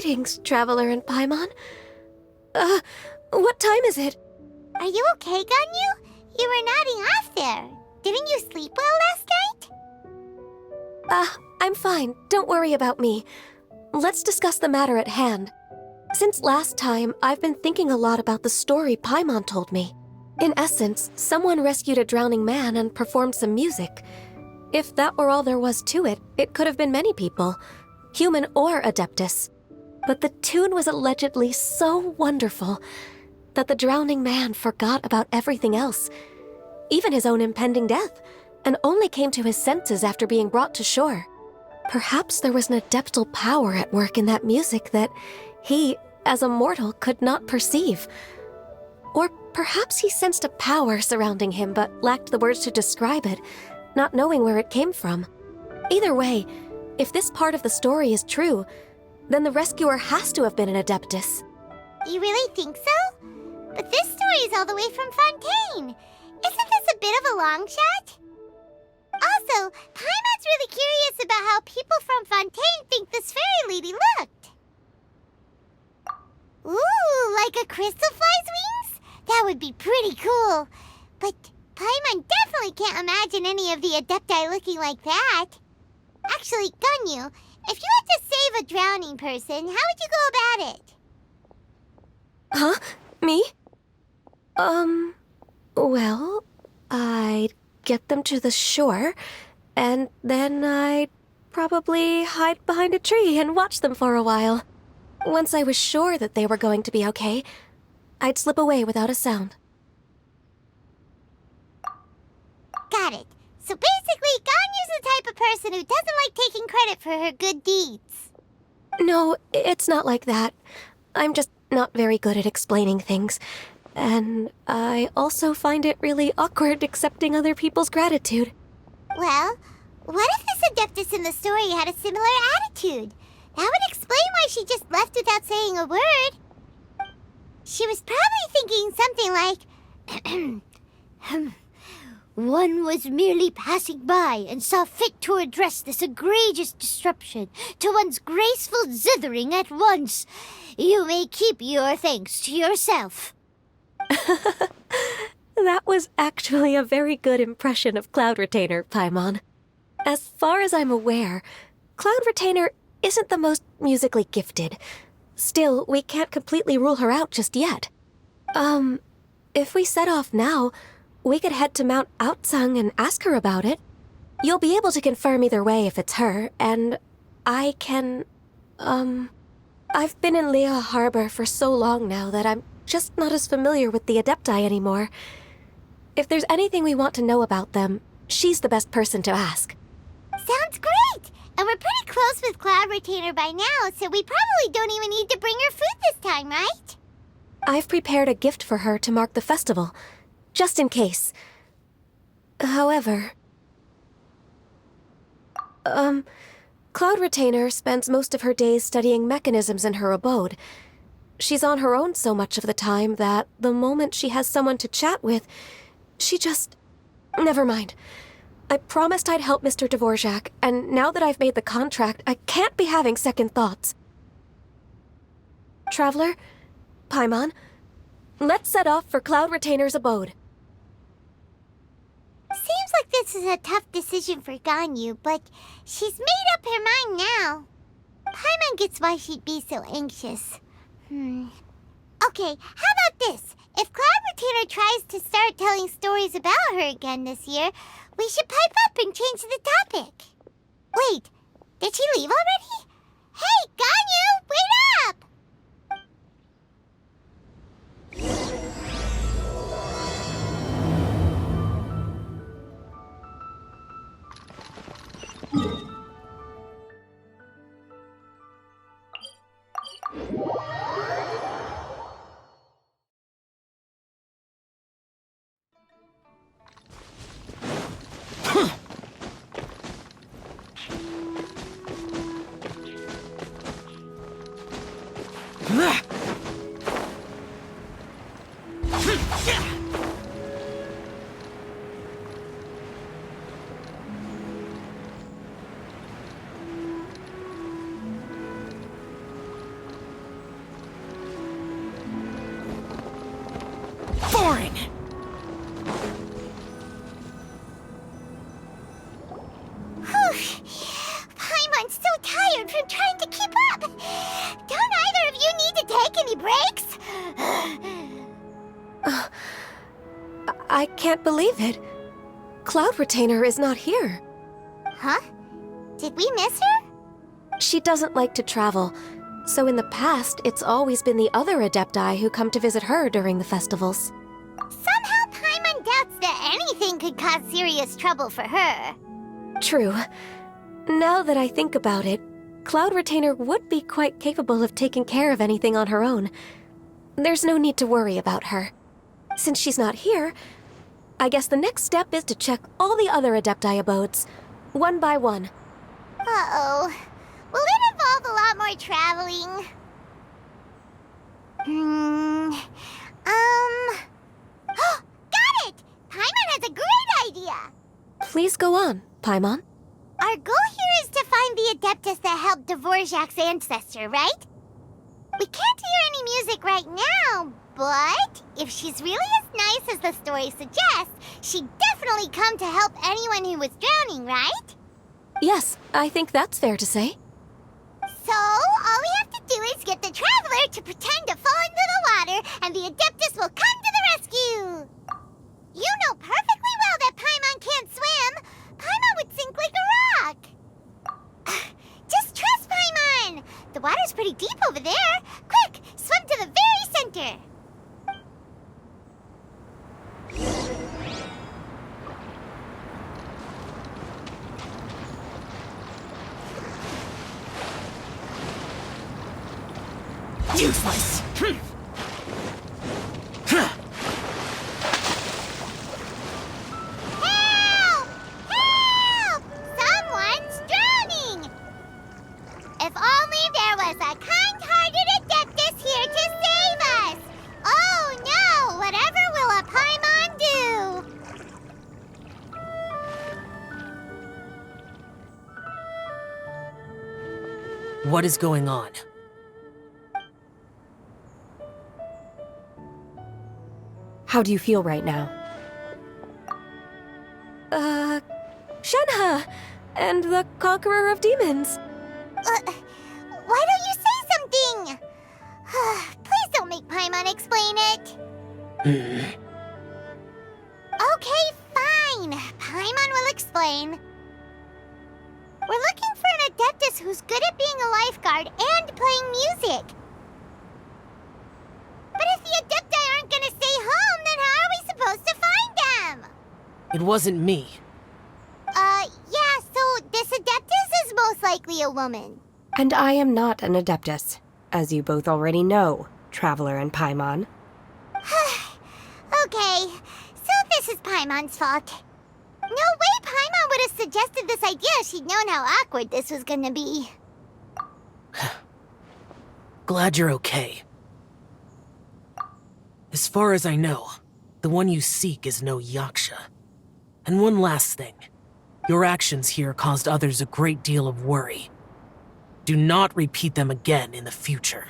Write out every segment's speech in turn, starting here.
Greetings, Traveler and Paimon. What time is it? Are you okay, Ganyu? You were nodding off there. Didn't you sleep well last night? I'm fine. Don't worry about me. Let's discuss the matter at hand. Since last time, I've been thinking a lot about the story Paimon told me. In essence, someone rescued a drowning man and performed some music. If that were all there was to it, it could have been many people, human or Adeptus. But the tune was allegedly so wonderful that the drowning man forgot about everything else, even his own impending death, and only came to his senses after being brought to shore. Perhaps there was an adeptal power at work in that music that he, as a mortal, could not perceive. Or perhaps he sensed a power surrounding him but lacked the words to describe it, not knowing where it came from. Either way, if this part of the story is true, then the rescuer has to have been an Adeptus. You really think so? But this story is all the way from Fontaine. Isn't this a bit of a long shot? Also, Paimon's really curious about how people from Fontaine think this fairy lady looked. Ooh, like a crystal fly's wings? That would be pretty cool. But Paimon definitely can't imagine any of the Adepti looking like that. Actually, Ganyu, if you had to save a drowning person, how would you go about it? Huh? Me? Well, I'd get them to the shore, and then I'd probably hide behind a tree and watch them for a while. Once I was sure that they were going to be okay, I'd slip away without a sound. Got it. So basically, Ganyu's the type of person who doesn't like taking credit for her good deeds. No, it's not like that. I'm just not very good at explaining things. And I also find it really awkward accepting other people's gratitude. Well, what if this Adeptus in the story had a similar attitude? That would explain why she just left without saying a word. She was probably thinking something like, one was merely passing by and saw fit to address this egregious disruption to one's graceful zithering at once. You may keep your thanks to yourself. That was actually a very good impression of Cloud Retainer, Paimon. As far as I'm aware, Cloud Retainer isn't the most musically gifted. Still, we can't completely rule her out just yet. If we set off now, we could head to Mount Outsung and ask her about it. You'll be able to confirm either way if it's her, and I can, I've been in Lea Harbor for so long now that I'm just not as familiar with the Adepti anymore. If there's anything we want to know about them, she's the best person to ask. Sounds great! And we're pretty close with Cloud Retainer by now, so we probably don't even need to bring her food this time, right? I've prepared a gift for her to mark the festival, just in case. However, Cloud Retainer spends most of her days studying mechanisms in her abode. She's on her own so much of the time that the moment she has someone to chat with, she just... Never mind. I promised I'd help Mr. Dvorak, and now that I've made the contract, I can't be having second thoughts. Traveler, Paimon, let's set off for Cloud Retainer's abode. Seems like this is a tough decision for Ganyu, but she's made up her mind now. Paimon gets why she'd be so anxious. Okay, how about this? If Cloud Retainer tries to start telling stories about her again this year, we should pipe up and change the topic. Wait, did she leave already? Hey, Ganyu, wait up! fine. Paimon's so tired from trying to keep up. Don't either of you need to take any breaks? I can't believe it. Cloud Retainer is not here. Huh? Did we miss her? She doesn't like to travel, so in the past, it's always been the other Adepti who come to visit her during the festivals. Somehow Paimon doubts that anything could cause serious trouble for her. True. Now that I think about it, Cloud Retainer would be quite capable of taking care of anything on her own. There's no need to worry about her. Since she's not here, I guess the next step is to check all the other Adepti abodes, one by one. Uh-oh. Will it involve a lot more traveling? Got it! Paimon has a great idea! Please go on, Paimon. Our goal here is to find the Adeptus that helped Dvorak's ancestor, right? We can't hear any music right now, but if she's really as nice as the story suggests, she'd definitely come to help anyone who was drowning, right? Yes, I think that's fair to say. So, all we have to do is get the Traveler to pretend to fall into the water, and the Adeptus will come to the rescue! You know perfectly well that Paimon can't swim! Paimon would sink like a rock! Just trust Paimon! The water's pretty deep over there! Quick, swim to the very center! Useless! Help! Help! Someone's drowning! If only there was a kind-hearted Adeptus here to save us! Oh no! Whatever will a Paimon do? What is going on? How do you feel right now? Shenhe! And the Conqueror of Demons. Why don't you say something? Please don't make Paimon explain it. Okay, fine. Paimon will explain. We're looking for an Adeptus who's good at being a lifeguard and playing music. But if the Adepti aren't gonna stay home, then how are we supposed to find them? It wasn't me. Yeah, so this Adeptus is most likely a woman. And I am not an Adeptus, as you both already know, Traveler and Paimon. Okay, so this is Paimon's fault. No way Paimon would have suggested this idea if she'd known how awkward this was gonna be. Glad you're okay. As far as I know, the one you seek is no Yaksha. And one last thing. Your actions here caused others a great deal of worry. Do not repeat them again in the future.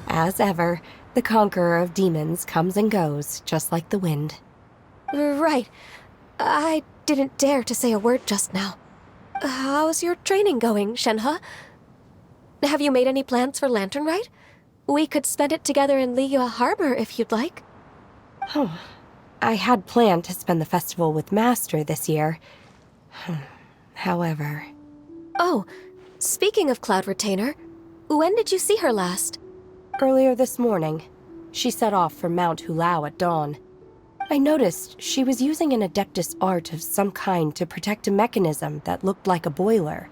As ever, the Conqueror of Demons comes and goes, just like the wind. Right. I didn't dare to say a word just now. How's your training going, Shenhe? Have you made any plans for Lantern Rite? We could spend it together in Liyue Harbor if you'd like. Oh, I had planned to spend the festival with Master this year. However... Oh, speaking of Cloud Retainer, when did you see her last? Earlier this morning, she set off for Mount Hulao at dawn. I noticed she was using an Adeptus art of some kind to protect a mechanism that looked like a boiler.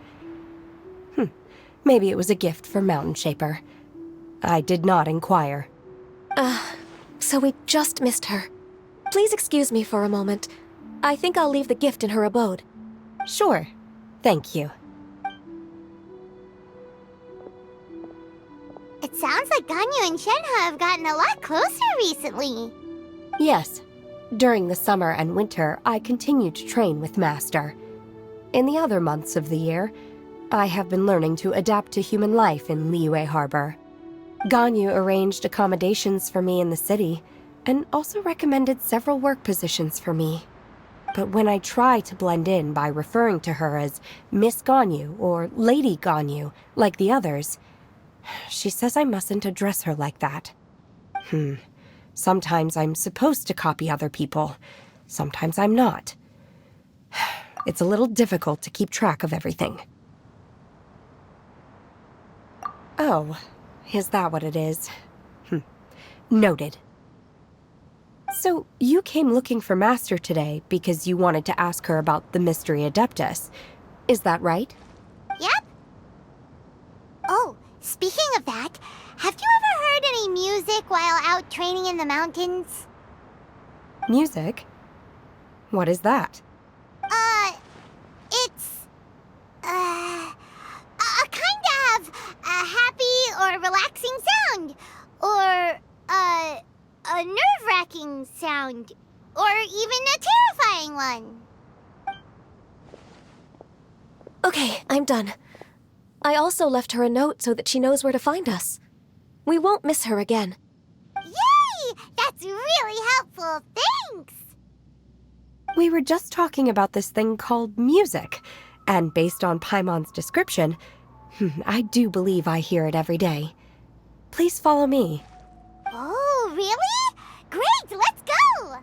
Maybe it was a gift for Mountain Shaper. I did not inquire. So we just missed her. Please excuse me for a moment. I think I'll leave the gift in her abode. Sure. Thank you. It sounds like Ganyu and Shenhe have gotten a lot closer recently. Yes. During the summer and winter, I continue to train with Master. In the other months of the year, I have been learning to adapt to human life in Liyue Harbor. Ganyu arranged accommodations for me in the city and also recommended several work positions for me. But when I try to blend in by referring to her as Miss Ganyu or Lady Ganyu, like the others, she says I mustn't address her like that. Sometimes I'm supposed to copy other people. Sometimes I'm not. It's a little difficult to keep track of everything. Oh, is that what it is? Noted. So, you came looking for Master today because you wanted to ask her about the Mystery Adeptus. Is that right? Yep. Oh, speaking of that, have you ever heard any music while out training in the mountains? Music? What is that? It's, a kind of a happy or relaxing sound. Or, a nerve-wracking sound. Or even a terrifying one. Okay, I'm done. I also left her a note so that she knows where to find us. We won't miss her again. Yay! That's really helpful. Thanks! We were just talking about this thing called music, and based on Paimon's description, I do believe I hear it every day. Please follow me. Oh, really? Great, let's go!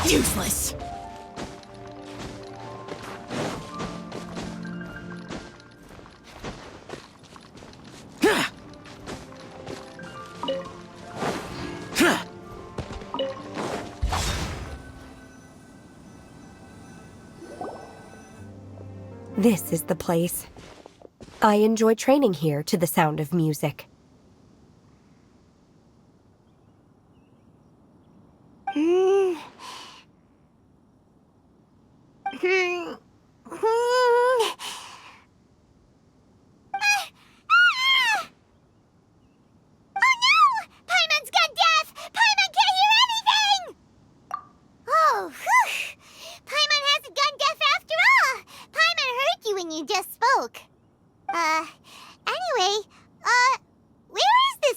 Useless. This is the place. I enjoy training here to the sound of music.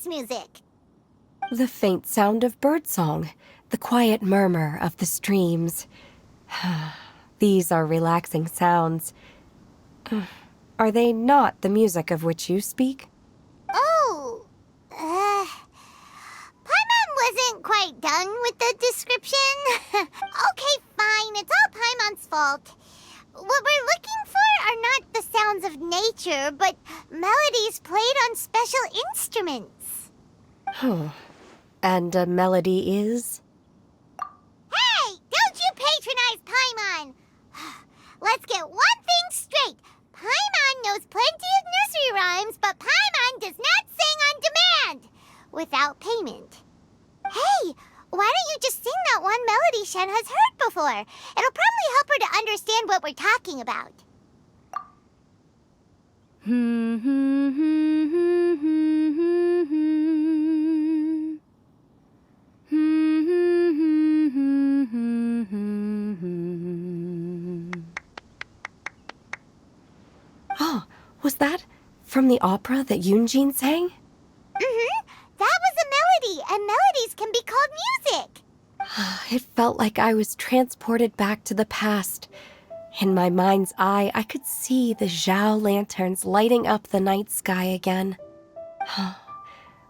Music. The faint sound of birdsong, the quiet murmur of the streams. These are relaxing sounds. Are they not the music of which you speak? Oh, Paimon wasn't quite done with the description. Okay, fine, it's all Paimon's fault. What we're looking for are not the sounds of nature, but melodies played on special instruments. Oh, and a melody is? Hey, don't you patronize Paimon! Let's get one thing straight. Paimon knows plenty of nursery rhymes, but Paimon does not sing on demand without payment. Hey, why don't you just sing that one melody Shen has heard before? It'll probably help her to understand what we're talking about. Oh, was that from the opera that Yoonjin sang? That was a melody, and melodies can be called music. It felt like I was transported back to the past. In my mind's eye, I could see the Zhao lanterns lighting up the night sky again.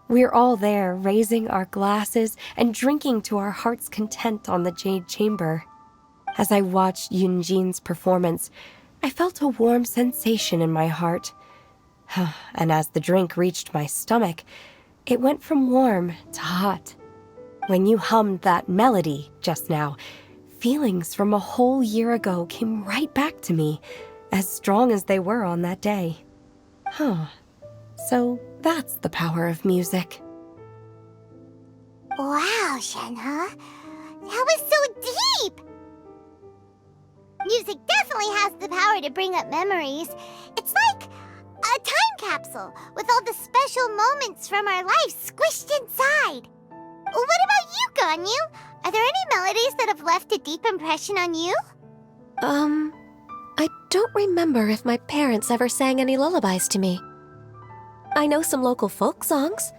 We're all there, raising our glasses and drinking to our heart's content on the Jade Chamber. As I watched Yoonjin's performance, I felt a warm sensation in my heart. And as the drink reached my stomach, it went from warm to hot. When you hummed that melody just now, feelings from a whole year ago came right back to me, as strong as they were on that day. So that's the power of music. Wow, Shenhe. That was so deep. Music definitely has the power to bring up memories. It's like a time capsule with all the special moments from our lives squished inside. What about you, Ganyu? Are there any melodies that have left a deep impression on you? I don't remember if my parents ever sang any lullabies to me. I know some local folk songs,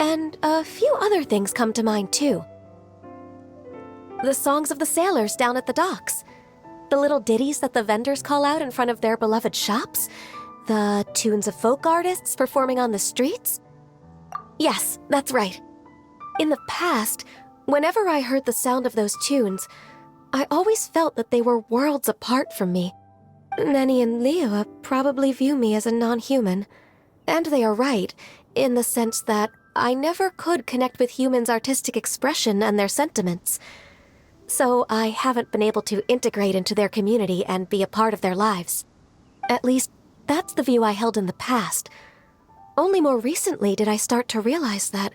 and a few other things come to mind too. The songs of the sailors down at the docks, the little ditties that the vendors call out in front of their beloved shops, the tunes of folk artists performing on the streets. Yes, that's right. In the past, whenever I heard the sound of those tunes, I always felt that they were worlds apart from me. Nenny and Leoa probably view me as a non-human, and they are right, in the sense that I never could connect with humans' artistic expression and their sentiments. So I haven't been able to integrate into their community and be a part of their lives. At least, that's the view I held in the past. Only more recently did I start to realize that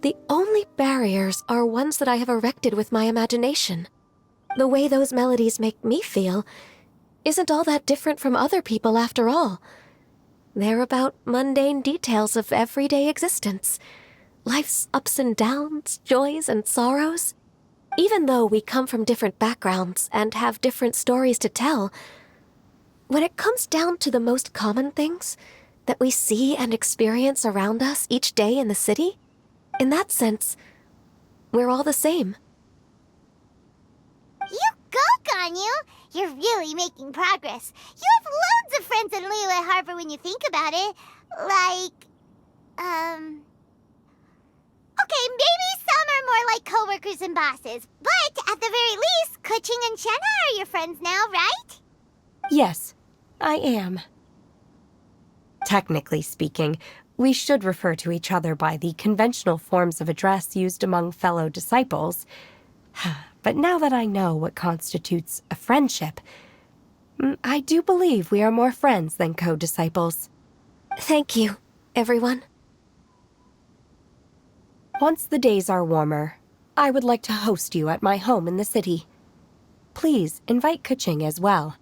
the only barriers are ones that I have erected with my imagination. The way those melodies make me feel isn't all that different from other people after all. They're about mundane details of everyday existence, life's ups and downs, joys and sorrows. Even though we come from different backgrounds and have different stories to tell, when it comes down to the most common things that we see and experience around us each day in the city, in that sense, we're all the same. You go, Ganyu! You're really making progress. You have loads of friends in Liyue Harbor when you think about it. Okay, maybe some are more like coworkers and bosses, but at the very least, Kuching and Shenna are your friends now, right? Yes, I am. Technically speaking, we should refer to each other by the conventional forms of address used among fellow disciples. But now that I know what constitutes a friendship, I do believe we are more friends than co-disciples. Thank you, everyone. Once the days are warmer, I would like to host you at my home in the city. Please invite Kuching as well.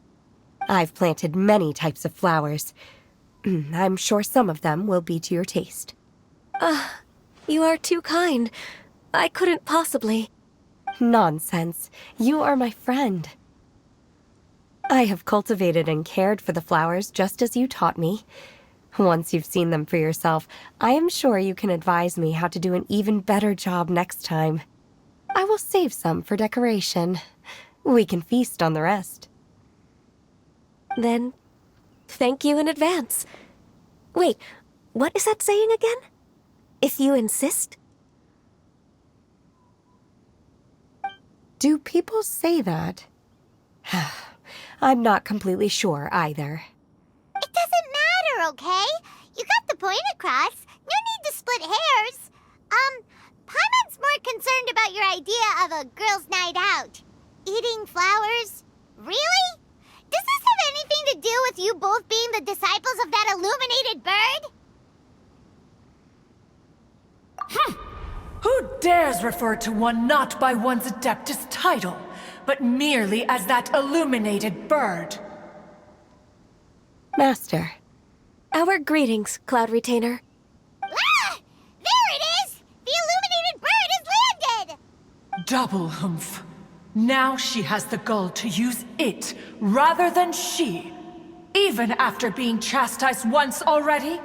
I've planted many types of flowers. I'm sure some of them will be to your taste. You are too kind. I couldn't possibly. Nonsense. You are my friend. I have cultivated and cared for the flowers just as you taught me. Once you've seen them for yourself, I am sure you can advise me how to do an even better job next time. I will save some for decoration. We can feast on the rest. Then, thank you in advance. Wait, what is that saying again? If you insist? Do people say that? I'm not completely sure either. It doesn't matter, okay? You got the point across. No need to split hairs. Paimon's more concerned about your idea of a girls' night out. Eating flowers? Really? Does this have anything to do with you both being the disciples of that illuminated bird? Who dares refer to one not by one's Adeptus title, but merely as that illuminated bird? Master. Our greetings, Cloud Retainer. Ah! There it is! The illuminated bird has landed! Double humph. Now she has the gall to use it rather than she, even after being chastised once already?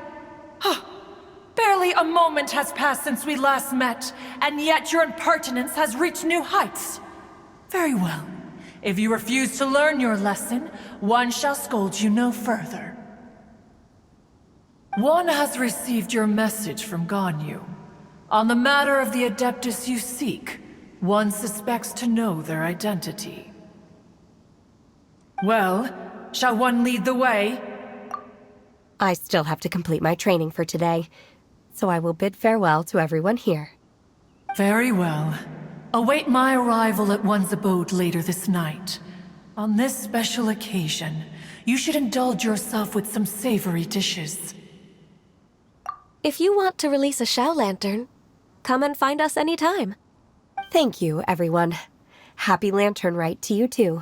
Barely a moment has passed since we last met, and yet your impertinence has reached new heights. Very well. If you refuse to learn your lesson, one shall scold you no further. One has received your message from Ganyu. On the matter of the Adeptus you seek, one suspects to know their identity. Well, shall one lead the way? I still have to complete my training for today, so I will bid farewell to everyone here. Very well. Await my arrival at one's abode later this night. On this special occasion, you should indulge yourself with some savory dishes. If you want to release a Xiao Lantern, come and find us anytime. Thank you, everyone. Happy Lantern Rite to you too.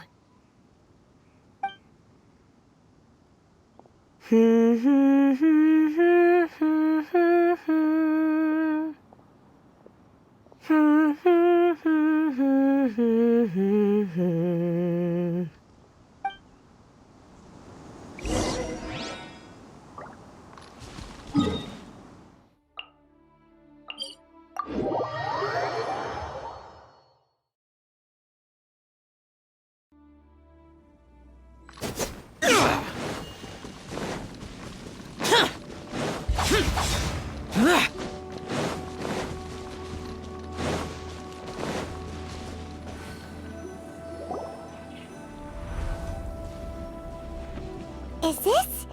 Is this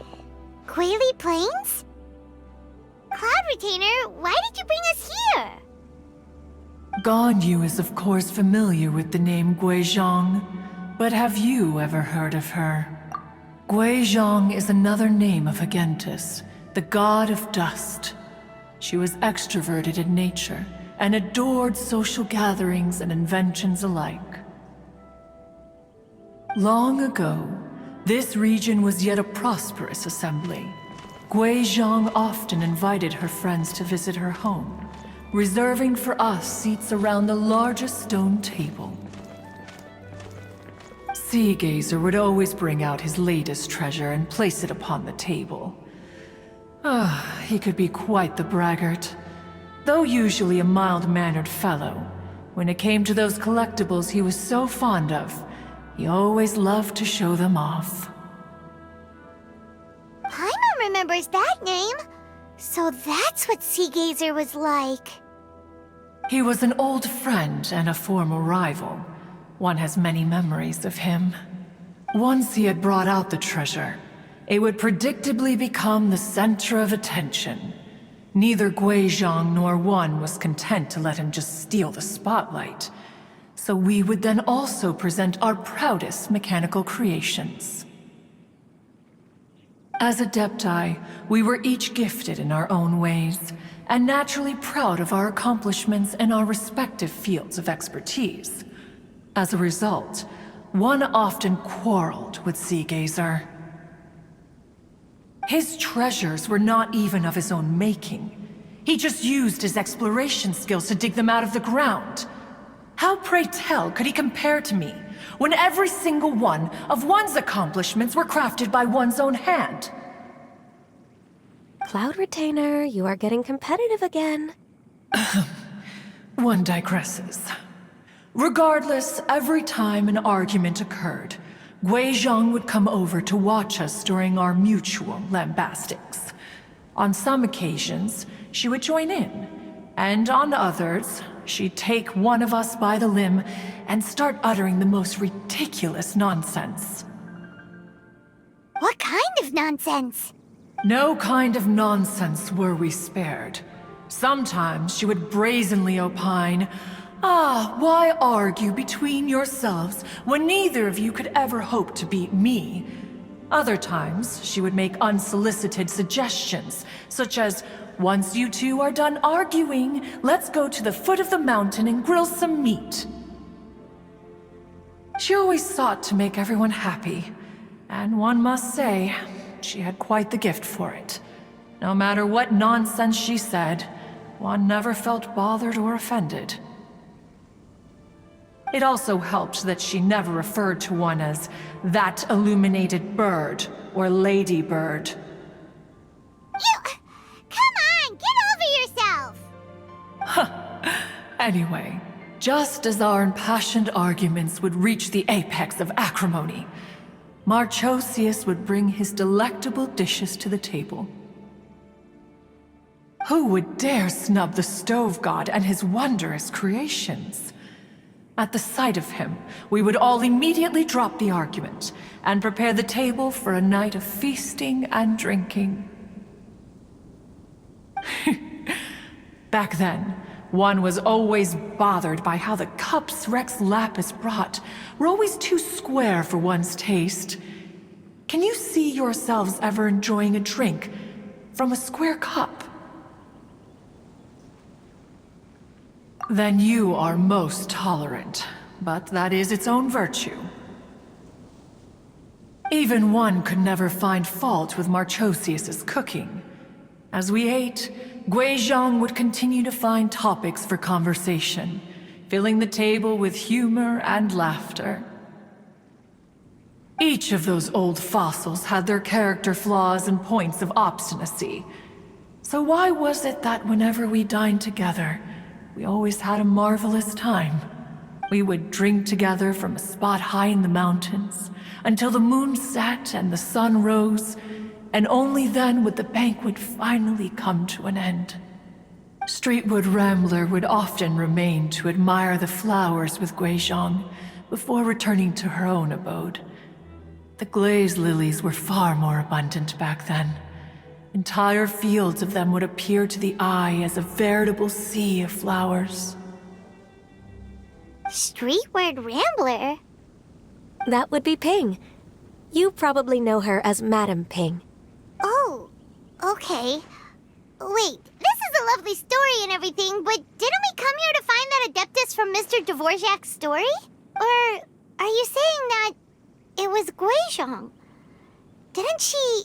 Quaily Plains? Cloud Retainer, why did you bring us here? Ganyu is of course familiar with the name Guizhong, but have you ever heard of her? Guizhong is another name of Agentis, the god of dust. She was extroverted in nature and adored social gatherings and inventions alike. Long ago, this region was yet a prosperous assembly. Guizhong often invited her friends to visit her home, reserving for us seats around the largest stone table. Sea Gazer would always bring out his latest treasure and place it upon the table. He could be quite the braggart. Though usually a mild-mannered fellow, when it came to those collectibles he was so fond of, he always loved to show them off. Paimon remembers that name. So that's what Sea Gazer was like. He was an old friend and a former rival. One has many memories of him. Once he had brought out the treasure, it would predictably become the center of attention. Neither Guizhong nor one was content to let him just steal the spotlight. So we would then also present our proudest mechanical creations. As Adepti, we were each gifted in our own ways, and naturally proud of our accomplishments in our respective fields of expertise. As a result, one often quarreled with Sea Gazer. His treasures were not even of his own making. He just used his exploration skills to dig them out of the ground. How, pray tell, could he compare to me, when every single one of one's accomplishments were crafted by one's own hand? Cloud Retainer, you are getting competitive again. One digresses. Regardless, every time an argument occurred, Guizhong would come over to watch us during our mutual lambastics. On some occasions, she would join in, and on others, she'd take one of us by the limb and start uttering the most ridiculous nonsense. What kind of nonsense? No kind of nonsense were we spared. Sometimes she would brazenly opine, why argue between yourselves when neither of you could ever hope to beat me? Other times, she would make unsolicited suggestions, such as, once you two are done arguing, let's go to the foot of the mountain and grill some meat. She always sought to make everyone happy, and one must say, she had quite the gift for it. No matter what nonsense she said, one never felt bothered or offended. It also helped that she never referred to one as that illuminated bird or ladybird. Come on, get over yourself! Anyway, just as our impassioned arguments would reach the apex of acrimony, Marchosius would bring his delectable dishes to the table. Who would dare snub the stove god and his wondrous creations? At the sight of him, we would all immediately drop the argument and prepare the table for a night of feasting and drinking. Back then, one was always bothered by how the cups Rex Lapis brought were always too square for one's taste. Can you see yourselves ever enjoying a drink from a square cup? Then you are most tolerant, but that is its own virtue. Even one could never find fault with Marchosius's cooking. As we ate, Guizhong would continue to find topics for conversation, filling the table with humor and laughter. Each of those old fossils had their character flaws and points of obstinacy. So why was it that whenever we dined together, we always had a marvelous time? We would drink together from a spot high in the mountains, until the moon set and the sun rose, and only then would the banquet finally come to an end. Streetwood Rambler would often remain to admire the flowers with Guizhong before returning to her own abode. The glaze lilies were far more abundant back then. Entire fields of them would appear to the eye as a veritable sea of flowers. Streetward Rambler? That would be Ping. You probably know her as Madam Ping. Oh, okay. Wait, this is a lovely story and everything, but didn't we come here to find that Adeptus from Mr. Dvorak's story? Or are you saying that it was Guizhong? Didn't she,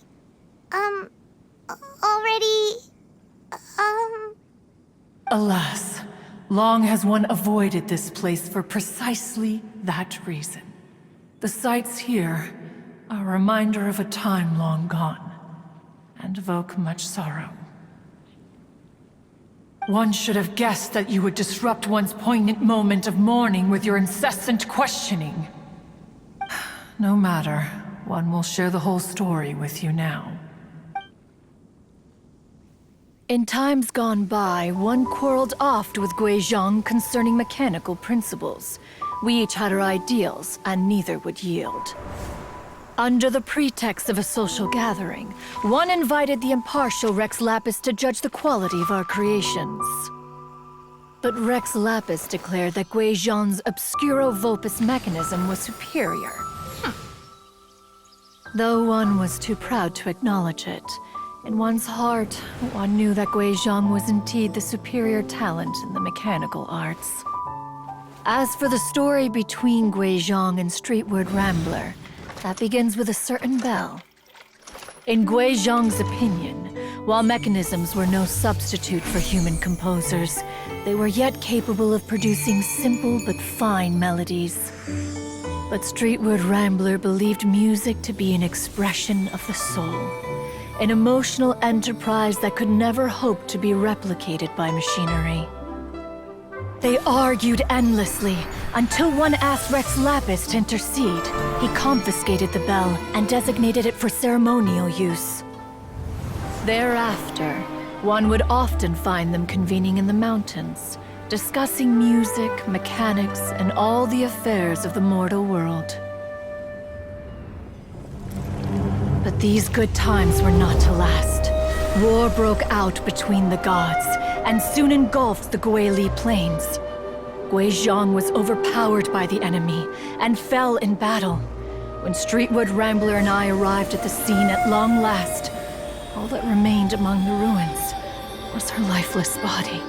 already, Alas, long has one avoided this place for precisely that reason. The sights here are a reminder of a time long gone, and evoke much sorrow. One should have guessed that you would disrupt one's poignant moment of mourning with your incessant questioning. No matter, one will share the whole story with you now. In times gone by, one quarreled oft with Guizhong concerning mechanical principles. We each had our ideals, and neither would yield. Under the pretext of a social gathering, one invited the impartial Rex Lapis to judge the quality of our creations. But Rex Lapis declared that Guizhong's Obscuro Vulpus mechanism was superior. Though one was too proud to acknowledge it, in one's heart, one knew that Guizhong was indeed the superior talent in the mechanical arts. As for the story between Guizhong and Streetward Rambler, that begins with a certain bell. In Guizhong's opinion, while mechanisms were no substitute for human composers, they were yet capable of producing simple but fine melodies. But Streetward Rambler believed music to be an expression of the soul, an emotional enterprise that could never hope to be replicated by machinery. They argued endlessly, until one asked Rex Lapis to intercede. He confiscated the bell and designated it for ceremonial use. Thereafter, one would often find them convening in the mountains, discussing music, mechanics, and all the affairs of the mortal world. But these good times were not to last. War broke out between the gods, and soon engulfed the Guili Plains. Guizhong was overpowered by the enemy, and fell in battle. When Streetwood Rambler and I arrived at the scene at long last, all that remained among the ruins was her lifeless body.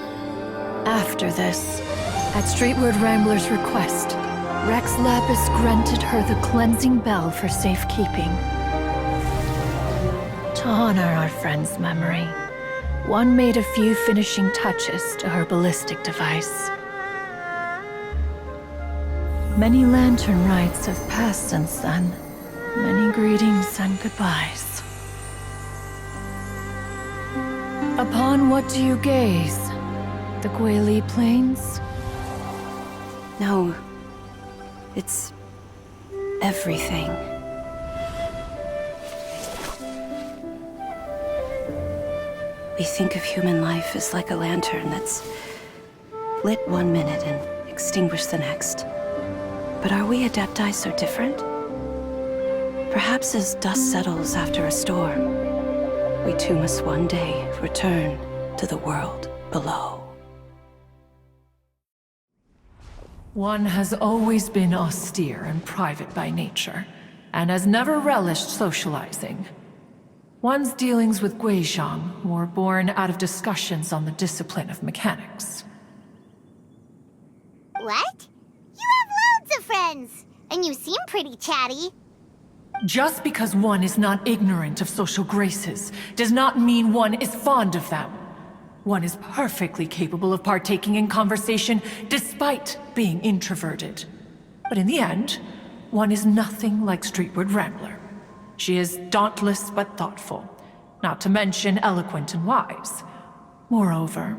After this, at Streetwood Rambler's request, Rex Lapis granted her the cleansing bell for safekeeping. To honor our friend's memory, one made a few finishing touches to her ballistic device. Many lantern rites have passed since then. Many greetings and goodbyes. Upon what do you gaze? The Guili Plains? No, it's everything. We think of human life as like a lantern that's lit one minute and extinguished the next. But are we Adepti so different? Perhaps as dust settles after a storm, we too must one day return to the world below. One has always been austere and private by nature, and has never relished socializing. One's dealings with Guizhong were born out of discussions on the discipline of mechanics. What? You have loads of friends, and you seem pretty chatty. Just because one is not ignorant of social graces does not mean one is fond of them. One is perfectly capable of partaking in conversation despite being introverted. But in the end, one is nothing like Streetward Rambler. She is dauntless but thoughtful, not to mention eloquent and wise. Moreover,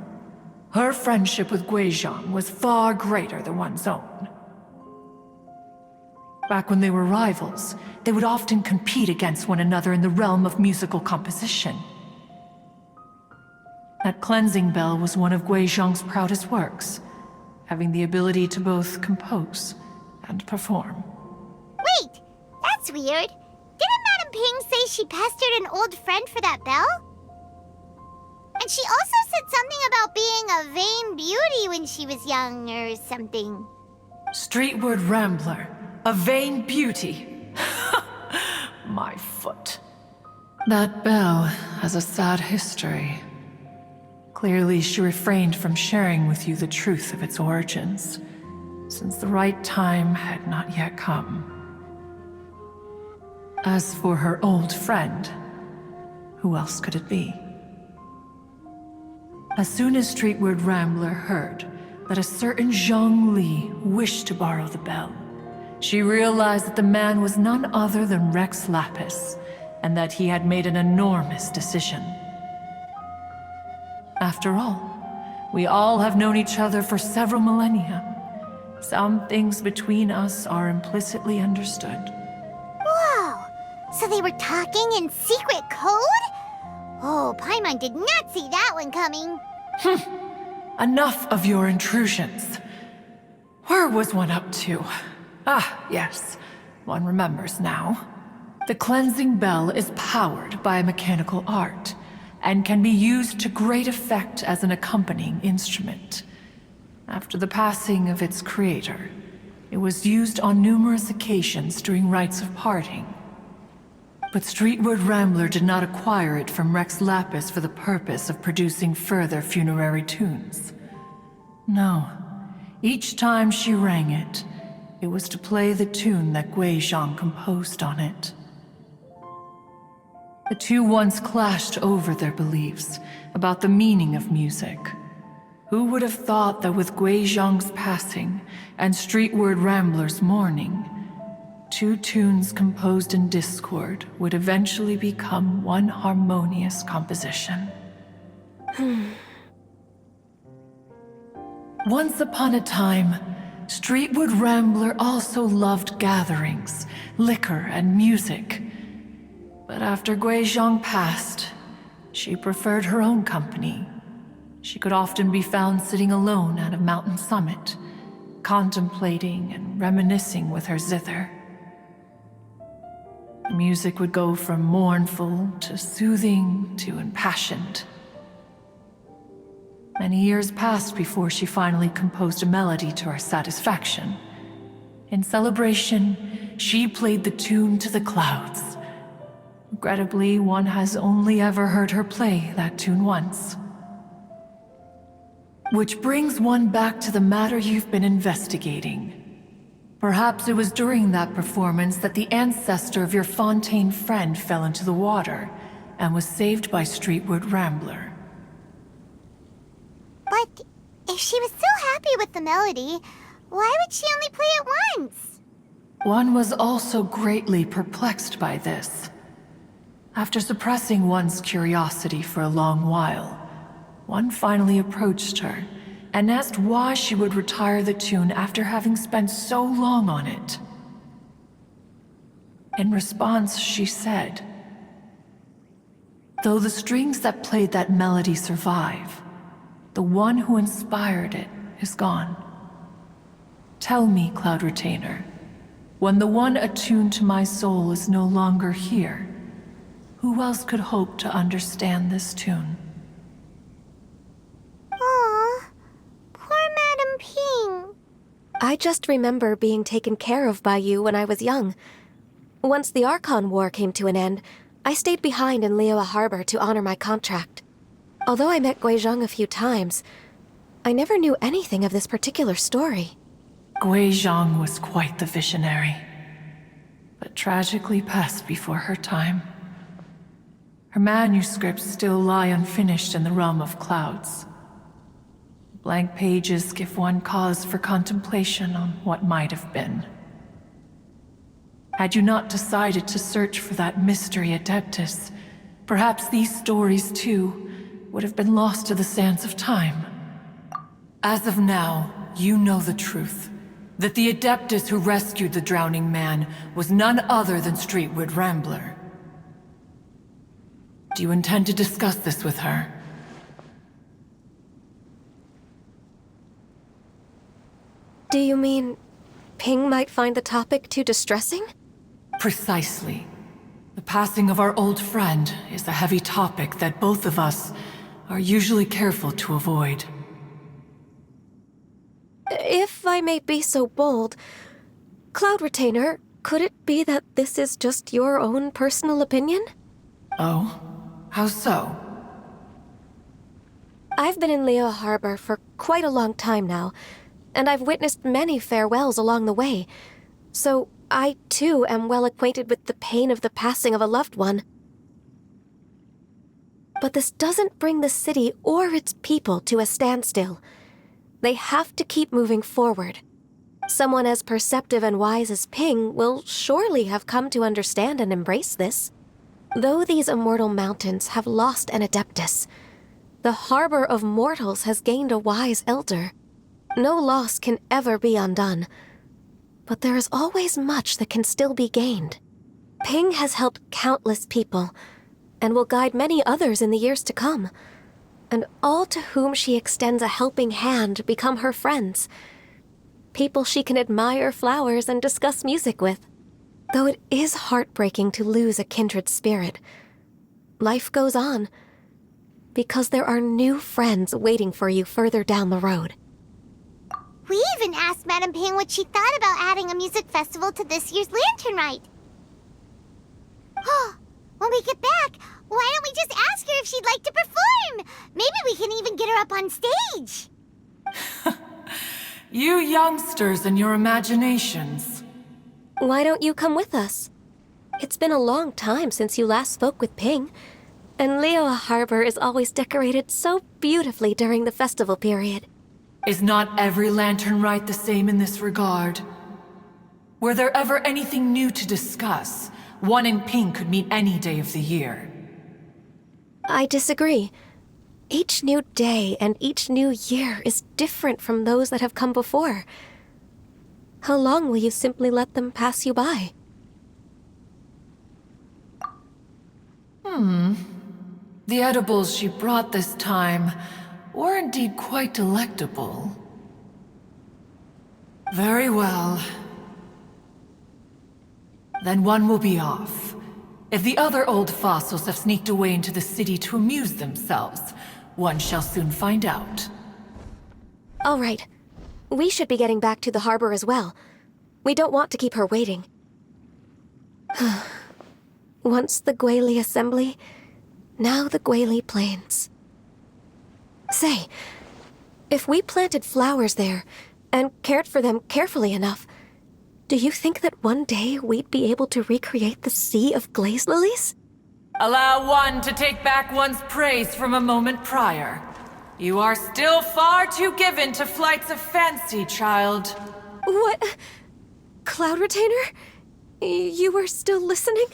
her friendship with Guizhong was far greater than one's own. Back when they were rivals, they would often compete against one another in the realm of musical composition. That cleansing bell was one of Guizhong's proudest works, having the ability to both compose and perform. Wait, that's weird. Didn't Madame Ping say she pestered an old friend for that bell? And she also said something about being a vain beauty when she was young or something. Streetward Rambler, a vain beauty. My foot. That bell has a sad history. Clearly, she refrained from sharing with you the truth of its origins, since the right time had not yet come. As for her old friend, who else could it be? As soon as Streetward Rambler heard that a certain Zhang Li wished to borrow the bell, she realized that the man was none other than Rex Lapis, and that he had made an enormous decision. After all, we all have known each other for several millennia. Some things between us are implicitly understood. Whoa! So they were talking in secret code? Oh, Paimon did not see that one coming. Enough of your intrusions. Where was one up to? Ah, yes. One remembers now. The cleansing bell is powered by a mechanical art, and can be used to great effect as an accompanying instrument. After the passing of its creator, it was used on numerous occasions during rites of parting. But Streetward Rambler did not acquire it from Rex Lapis for the purpose of producing further funerary tunes. No. Each time she rang it, it was to play the tune that Guizhong composed on it. The two once clashed over their beliefs about the meaning of music. Who would have thought that with Guizhong's passing and Streetward Rambler's mourning, two tunes composed in discord would eventually become one harmonious composition? Once upon a time, Streetward Rambler also loved gatherings, liquor, and music. But after Guizhong passed, she preferred her own company. She could often be found sitting alone at a mountain summit, contemplating and reminiscing with her zither. The music would go from mournful to soothing to impassioned. Many years passed before she finally composed a melody to her satisfaction. In celebration, she played the tune to the clouds. Regrettably, one has only ever heard her play that tune once. Which brings one back to the matter you've been investigating. Perhaps it was during that performance that the ancestor of your Fontaine friend fell into the water and was saved by Streetward Rambler. But if she was so happy with the melody, why would she only play it once? One was also greatly perplexed by this. After suppressing one's curiosity for a long while, one finally approached her and asked why she would retire the tune after having spent so long on it. In response, she said, "Though the strings that played that melody survive, the one who inspired it is gone. Tell me, Cloud Retainer, when the one attuned to my soul is no longer here, who else could hope to understand this tune?" Aw, poor Madame Ping. I just remember being taken care of by you when I was young. Once the Archon War came to an end, I stayed behind in Liyue Harbor to honor my contract. Although I met Guizhong a few times, I never knew anything of this particular story. Guizhong was quite the visionary. but tragically passed before her time. Her manuscripts still lie unfinished in the realm of clouds. Blank pages give one cause for contemplation on what might have been. Had you not decided to search for that mystery Adeptus, perhaps these stories, too, would have been lost to the sands of time. As of now, you know the truth. That the Adeptus who rescued the drowning man was none other than Streetwood Rambler. Do you intend to discuss this with her? Do you mean Ping might find the topic too distressing? Precisely. The passing of our old friend is a heavy topic that both of us are usually careful to avoid. If I may be so bold, Cloud Retainer, could it be that this is just your own personal opinion? Oh? How so? I've been in Leo Harbor for quite a long time now, and I've witnessed many farewells along the way, so I too am well acquainted with the pain of the passing of a loved one. But this doesn't bring the city or its people to a standstill. They have to keep moving forward. Someone as perceptive and wise as Ping will surely have come to understand and embrace this. Though these immortal mountains have lost an Adeptus, the harbor of mortals has gained a wise elder. No loss can ever be undone, but there is always much that can still be gained. Ping has helped countless people, and will guide many others in the years to come. And all to whom she extends a helping hand become her friends. People she can admire flowers and discuss music with. Though it is heartbreaking to lose a kindred spirit, life goes on, because there are new friends waiting for you further down the road. We even asked Madame Ping what she thought about adding a music festival to this year's Lantern Rite. Oh, when we get back, why don't we just ask her if she'd like to perform? Maybe we can even get her up on stage. You youngsters and your imaginations. Why don't you come with us? It's been a long time since you last spoke with Ping, and Leo Harbor is always decorated so beautifully during the festival period. Is not every Lantern Rite the same in this regard? Were there ever anything new to discuss? One in Ping could meet any day of the year. I disagree. Each new day and each new year is different from those that have come before. How long will you simply let them pass you by? The edibles she brought this time were indeed quite delectable. Very well. Then one will be off. If the other old fossils have sneaked away into the city to amuse themselves, one shall soon find out. All right. We should be getting back to the harbor as well. We don't want to keep her waiting. Once the Guili Assembly, now the Guili Plains. Say, if we planted flowers there and cared for them carefully enough, do you think that one day we'd be able to recreate the Sea of Glaze Lilies? Allow one to take back one's praise from a moment prior. You are still far too given to flights of fancy, child. What? Cloud Retainer? You were still listening?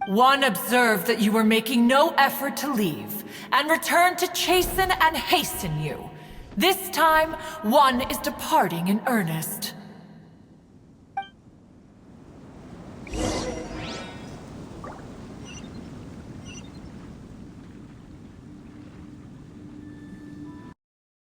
One observed that you were making no effort to leave, and returned to chasten and hasten you. This time, one is departing in earnest.